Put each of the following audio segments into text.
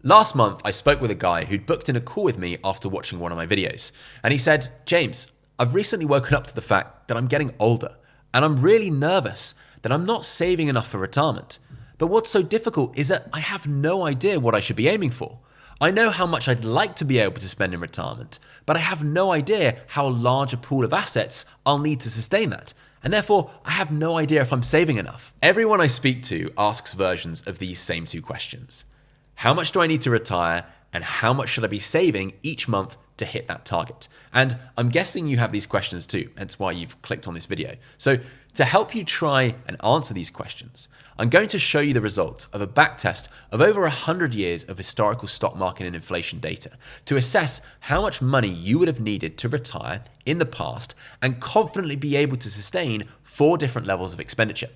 Last month, I spoke with a guy who'd booked in a call with me after watching one of my videos. And he said, James, I've recently woken up to the fact that I'm getting older and I'm really nervous that I'm not saving enough for retirement. But what's so difficult is that I have no idea what I should be aiming for. I know how much I'd like to be able to spend in retirement, but I have no idea how large a pool of assets I'll need to sustain that. And therefore, I have no idea if I'm saving enough. Everyone I speak to asks versions of these same two questions. How much do I need to retire, and how much should I be saving each month to hit that target? And I'm guessing you have these questions too, hence why you've clicked on this video. So to help you try and answer these questions, I'm going to show you the results of a backtest of over 100 years of historical stock market and inflation data to assess how much money you would have needed to retire in the past and confidently be able to sustain 4 different levels of expenditure.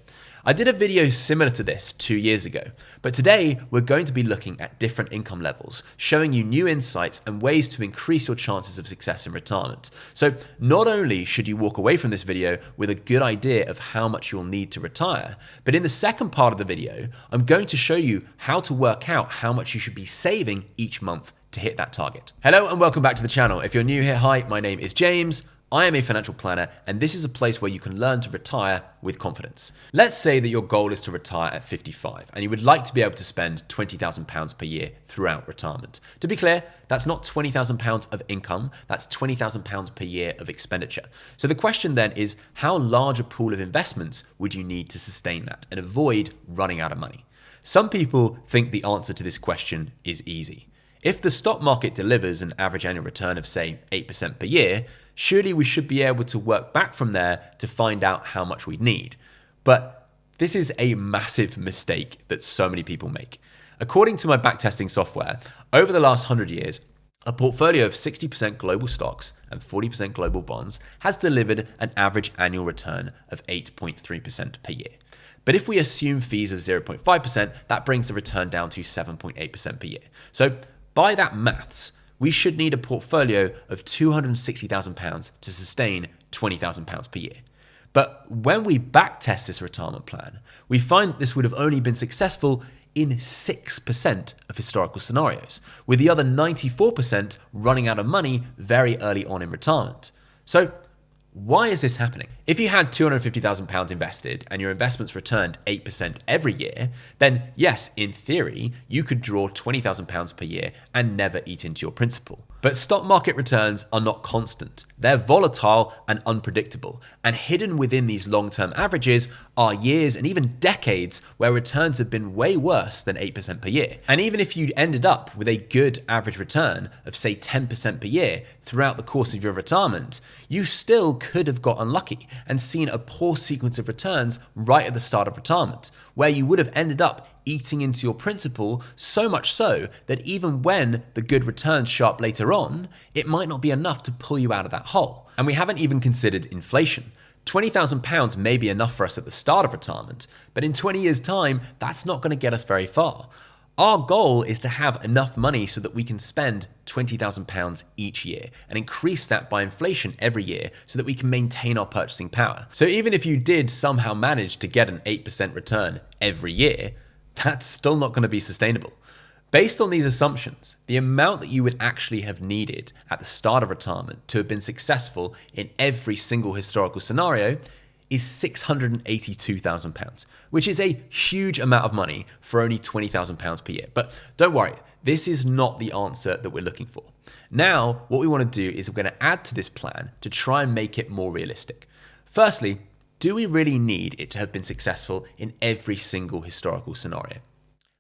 I did a video similar to this 2 years ago, but today we're going to be looking at different income levels, showing you new insights and ways to increase your chances of success in retirement. So not only should you walk away from this video with a good idea of how much you'll need to retire, but in the second part of the video, I'm going to show you how to work out how much you should be saving each month to hit that target. Hello and welcome back to the channel. If you're new here, hi, my name is James. I am a financial planner, and this is a place where you can learn to retire with confidence. Let's say that your goal is to retire at 55, and you would like to be able to spend £20,000 per year throughout retirement. To be clear, that's not £20,000 of income, that's £20,000 per year of expenditure. So the question then is, how large a pool of investments would you need to sustain that and avoid running out of money? Some people think the answer to this question is easy. If the stock market delivers an average annual return of, say, 8% per year, surely we should be able to work back from there to find out how much we'd need. But this is a massive mistake that so many people make. According to my backtesting software, over the last 100 years, a portfolio of 60% global stocks and 40% global bonds has delivered an average annual return of 8.3% per year. But if we assume fees of 0.5%, that brings the return down to 7.8% per year. So by that maths, we should need a portfolio of £260,000 to sustain £20,000 per year. But when we backtest this retirement plan, we find this would have only been successful in 6% of historical scenarios, with the other 94% running out of money very early on in retirement. So why is this happening? If you had £250,000 invested and your investments returned 8% every year, then yes, in theory, you could draw £20,000 per year and never eat into your principal. But stock market returns are not constant. They're volatile and unpredictable. And hidden within these long-term averages are years and even decades where returns have been way worse than 8% per year. And even if you ended up with a good average return of, say, 10% per year throughout the course of your retirement, you still could have got unlucky and seen a poor sequence of returns right at the start of retirement, where you would have ended up eating into your principal, so much so that even when the good returns show up later on, it might not be enough to pull you out of that hole. And we haven't even considered inflation. £20,000 may be enough for us at the start of retirement, but in 20 years' time, that's not going to get us very far. Our goal is to have enough money so that we can spend £20,000 each year and increase that by inflation every year so that we can maintain our purchasing power. So even if you did somehow manage to get an 8% return every year, that's still not going to be sustainable. Based on these assumptions, the amount that you would actually have needed at the start of retirement to have been successful in every single historical scenario is £682,000, which is a huge amount of money for only £20,000 per year. But don't worry, this is not the answer that we're looking for. Now, what we want to do is we're going to add to this plan to try and make it more realistic. Firstly, do we really need it to have been successful in every single historical scenario?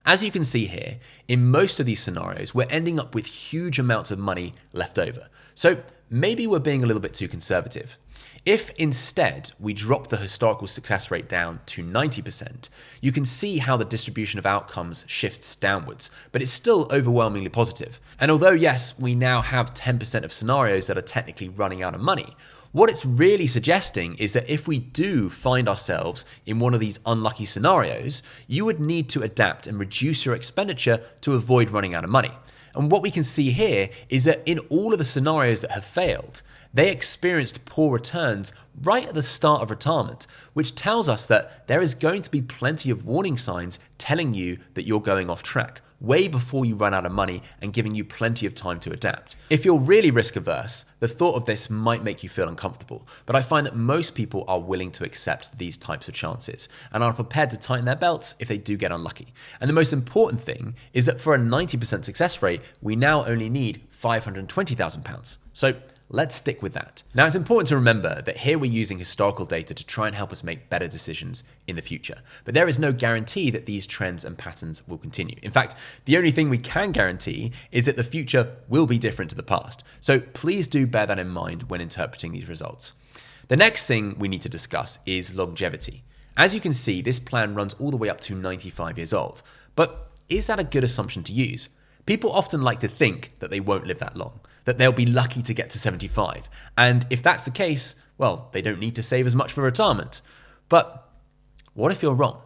As you can see here, in most of these scenarios, we're ending up with huge amounts of money left over. So maybe we're being a little bit too conservative. If instead we drop the historical success rate down to 90%, you can see how the distribution of outcomes shifts downwards, but it's still overwhelmingly positive. And although yes, we now have 10% of scenarios that are technically running out of money, what it's really suggesting is that if we do find ourselves in one of these unlucky scenarios, you would need to adapt and reduce your expenditure to avoid running out of money. And what we can see here is that in all of the scenarios that have failed, they experienced poor returns right at the start of retirement, which tells us that there is going to be plenty of warning signs telling you that you're going off track way before you run out of money and giving you plenty of time to adapt. If you're really risk averse, the thought of this might make you feel uncomfortable, but I find that most people are willing to accept these types of chances and are prepared to tighten their belts if they do get unlucky. And the most important thing is that for a 90% success rate, we now only need £520,000. So let's stick with that. Now, it's important to remember that here we're using historical data to try and help us make better decisions in the future. But there is no guarantee that these trends and patterns will continue. In fact, the only thing we can guarantee is that the future will be different to the past. So please do bear that in mind when interpreting these results. The next thing we need to discuss is longevity. As you can see, this plan runs all the way up to 95 years old. But is that a good assumption to use? People often like to think that they won't live that long, that they'll be lucky to get to 75. And if that's the case, well, they don't need to save as much for retirement. But what if you're wrong?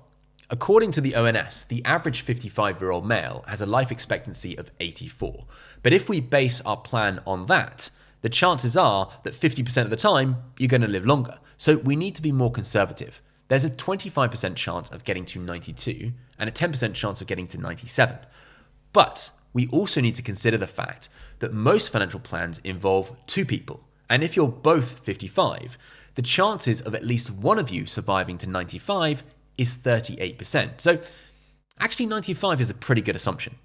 According to the ONS, the average 55-year-old male has a life expectancy of 84. But if we base our plan on that, the chances are that 50% of the time, you're going to live longer. So we need to be more conservative. There's a 25% chance of getting to 92 and a 10% chance of getting to 97. But we also need to consider the fact that most financial plans involve two people. And if you're both 55, the chances of at least one of you surviving to 95 is 38%. So actually 95 is a pretty good assumption.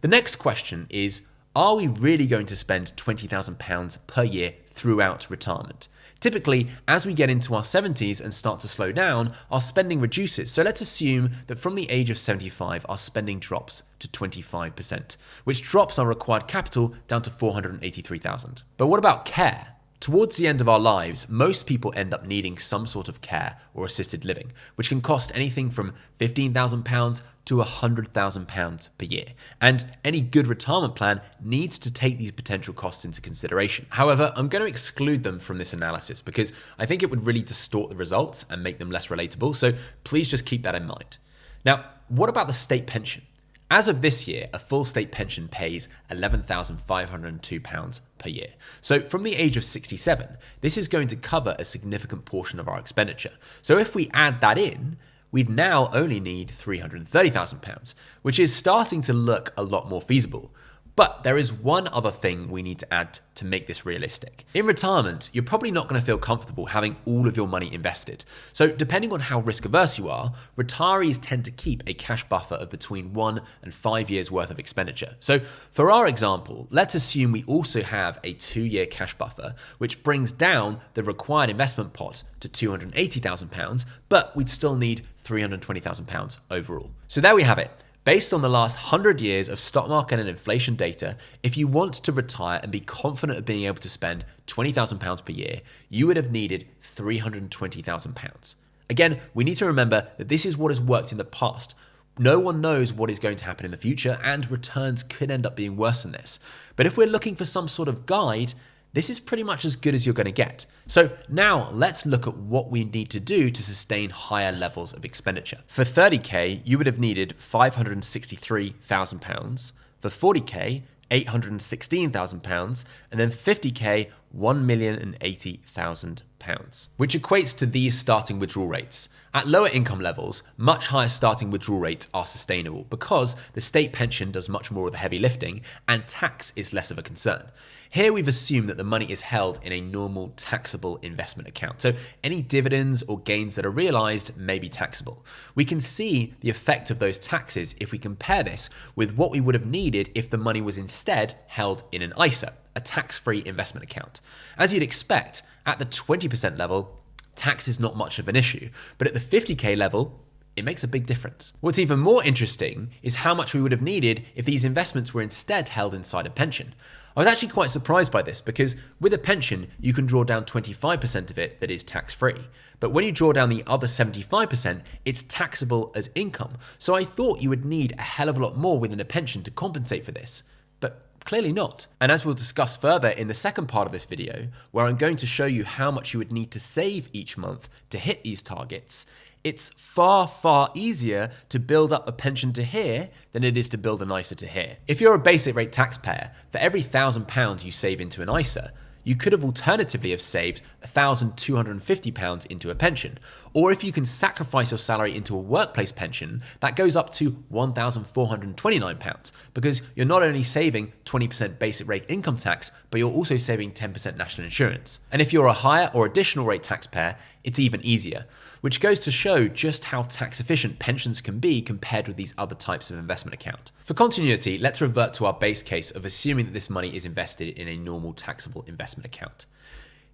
The next question is, are we really going to spend £20,000 per year throughout retirement? Typically, as we get into our 70s and start to slow down, our spending reduces. So let's assume that from the age of 75, our spending drops to 25%, which drops our required capital down to £483,000. But what about care? Towards the end of our lives, most people end up needing some sort of care or assisted living, which can cost anything from £15,000 to £100,000 per year. And any good retirement plan needs to take these potential costs into consideration. However, I'm going to exclude them from this analysis because I think it would really distort the results and make them less relatable. So please just keep that in mind. Now, what about the state pension? As of this year, a full state pension pays £11,502 per year. So from the age of 67, this is going to cover a significant portion of our expenditure. So if we add that in, we'd now only need £330,000, which is starting to look a lot more feasible. But there is one other thing we need to add to make this realistic. In retirement, you're probably not going to feel comfortable having all of your money invested. So depending on how risk averse you are, retirees tend to keep a cash buffer of between 1 and 5 years worth of expenditure. So for our example, let's assume we also have a 2-year cash buffer, which brings down the required investment pot to £280,000, but we'd still need £320,000 overall. So there we have it. Based on the last 100 years of stock market and inflation data, if you want to retire and be confident of being able to spend £20,000 per year, you would have needed £320,000. Again, we need to remember that this is what has worked in the past. No one knows what is going to happen in the future, and returns could end up being worse than this. But if we're looking for some sort of guide, this is pretty much as good as you're going to get. So now let's look at what we need to do to sustain higher levels of expenditure. For 30k, you would have needed £563,000. For 40k, £816,000, and then 50k, £1,080,000, which equates to these starting withdrawal rates. At lower income levels, much higher starting withdrawal rates are sustainable because the state pension does much more of the heavy lifting and tax is less of a concern. Here we've assumed that the money is held in a normal taxable investment account. So any dividends or gains that are realized may be taxable. We can see the effect of those taxes if we compare this with what we would have needed if the money was instead held in an ISA, a tax-free investment account. As you'd expect, at the 20% level, tax is not much of an issue, but at the 50k level, it makes a big difference. What's even more interesting is how much we would have needed if these investments were instead held inside a pension. I was actually quite surprised by this because with a pension, you can draw down 25% of it that is tax-free. But when you draw down the other 75%, it's taxable as income. So I thought you would need a hell of a lot more within a pension to compensate for this. But clearly not. And as we'll discuss further in the second part of this video, where I'm going to show you how much you would need to save each month to hit these targets, it's far, far easier to build up a pension to here than it is to build an ISA to here. If you're a basic rate taxpayer, for every £1,000 you save into an ISA, you could have alternatively have saved £1,250 into a pension. Or if you can sacrifice your salary into a workplace pension, that goes up to £1,429 because you're not only saving 20% basic rate income tax, but you're also saving 10% national insurance. And if you're a higher or additional rate taxpayer, it's even easier, which goes to show just how tax efficient pensions can be compared with these other types of investment account. For continuity, let's revert to our base case of assuming that this money is invested in a normal taxable investment account.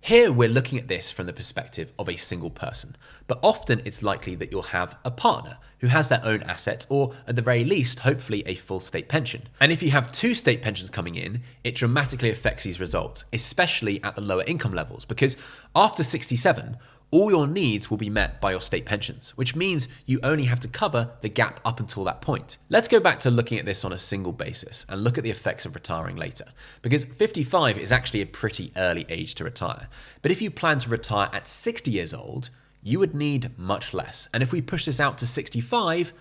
Here we're looking at this from the perspective of a single person, but often it's likely that you'll have a partner who has their own assets or at the very least, hopefully a full state pension. And if you have two state pensions coming in, it dramatically affects these results, especially at the lower income levels, because after 67, all your needs will be met by your state pensions, which means you only have to cover the gap up until that point. Let's go back to looking at this on a single basis and look at the effects of retiring later, because 55 is actually a pretty early age to retire. But if you plan to retire at 60 years old, you would need much less. And if we push this out to 65,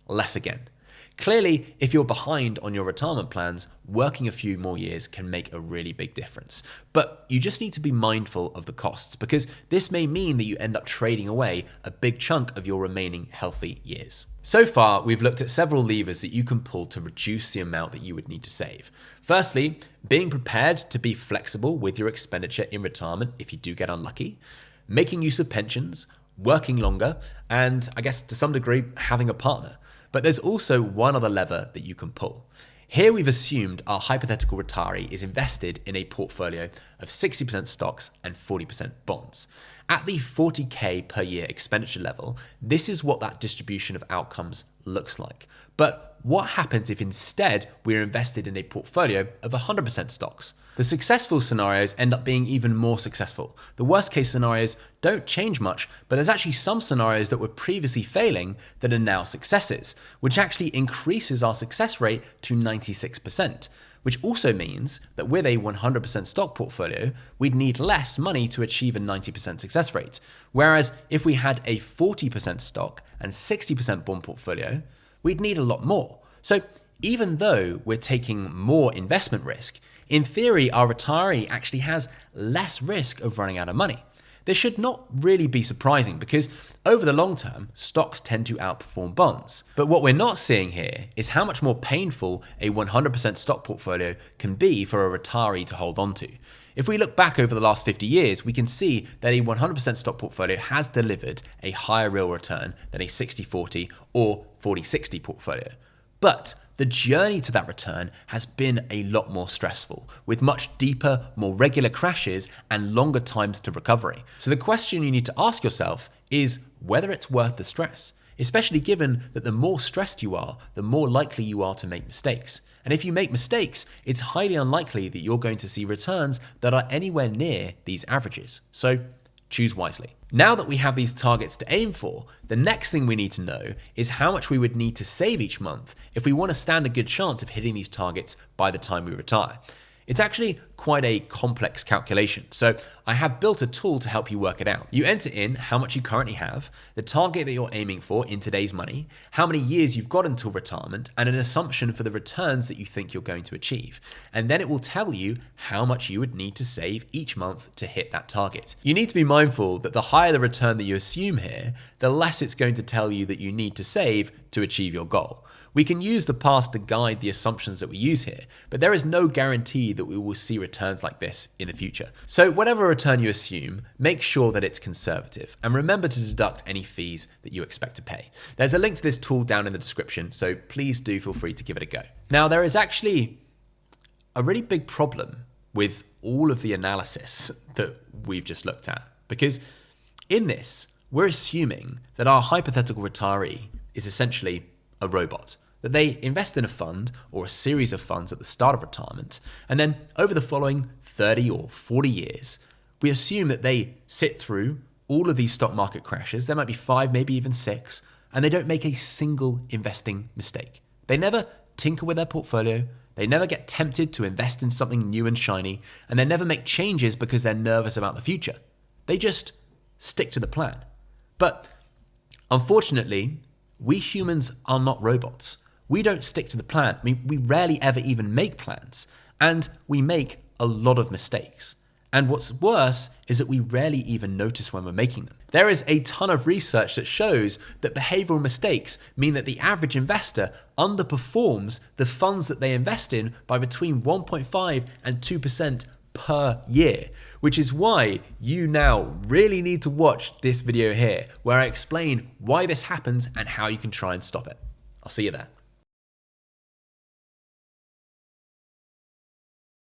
less again. Clearly, if you're behind on your retirement plans, working a few more years can make a really big difference. But you just need to be mindful of the costs, because this may mean that you end up trading away a big chunk of your remaining healthy years. So far, we've looked at several levers that you can pull to reduce the amount that you would need to save. Firstly, being prepared to be flexible with your expenditure in retirement if you do get unlucky, making use of pensions, working longer, and I guess to some degree, having a partner. But there's also one other lever that you can pull. Here we've assumed our hypothetical retiree is invested in a portfolio of 60% stocks and 40% bonds. At the 40K per year expenditure level, this is what that distribution of outcomes looks like. But what happens if instead we're invested in a portfolio of 100% stocks? The successful scenarios end up being even more successful. The worst case scenarios don't change much, but there's actually some scenarios that were previously failing that are now successes, which actually increases our success rate to 96%. Which also means that with a 100% stock portfolio, we'd need less money to achieve a 90% success rate. Whereas if we had a 40% stock and 60% bond portfolio, we'd need a lot more. So even though we're taking more investment risk, in theory, our retiree actually has less risk of running out of money. This should not really be surprising because over the long term, stocks tend to outperform bonds. But what we're not seeing here is how much more painful a 100% stock portfolio can be for a retiree to hold on to. If we look back over the last 50 years, we can see that a 100% stock portfolio has delivered a higher real return than a 60-40 or 40-60 portfolio. But the journey to that return has been a lot more stressful, with much deeper, more regular crashes and longer times to recovery. So the question you need to ask yourself is whether it's worth the stress, especially given that the more stressed you are, the more likely you are to make mistakes. And if you make mistakes, it's highly unlikely that you're going to see returns that are anywhere near these averages. So choose wisely. Now that we have these targets to aim for, the next thing we need to know is how much we would need to save each month if we want to stand a good chance of hitting these targets by the time we retire. It's actually quite a complex calculation, so I have built a tool to help you work it out. You enter in how much you currently have, the target that you're aiming for in today's money, how many years you've got until retirement, and an assumption for the returns that you think you're going to achieve. And then it will tell you how much you would need to save each month to hit that target. You need to be mindful that the higher the return that you assume here, the less it's going to tell you that you need to save to achieve your goal. We can use the past to guide the assumptions that we use here, but there is no guarantee that we will see returns like this in the future. So whatever return you assume, make sure that it's conservative and remember to deduct any fees that you expect to pay. There's a link to this tool down in the description, so please do feel free to give it a go. Now, there is actually a really big problem with all of the analysis that we've just looked at, because in this, we're assuming that our hypothetical retiree is essentially a robot. That they invest in a fund or a series of funds at the start of retirement, and then over the following 30 or 40 years, we assume that they sit through all of these stock market crashes. There might be 5, maybe even 6, and they don't make a single investing mistake. They never tinker with their portfolio, they never get tempted to invest in something new and shiny, and they never make changes because they're nervous about the future. They just stick to the plan. But unfortunately, we humans are not robots. We don't stick to the plan. I mean, we rarely ever even make plans, and we make a lot of mistakes. And what's worse is that we rarely even notice when we're making them. There is a ton of research that shows that behavioral mistakes mean that the average investor underperforms the funds that they invest in by between 1.5 and 2% per year, which is why you now really need to watch this video here, where I explain why this happens and how you can try and stop it. I'll see you there.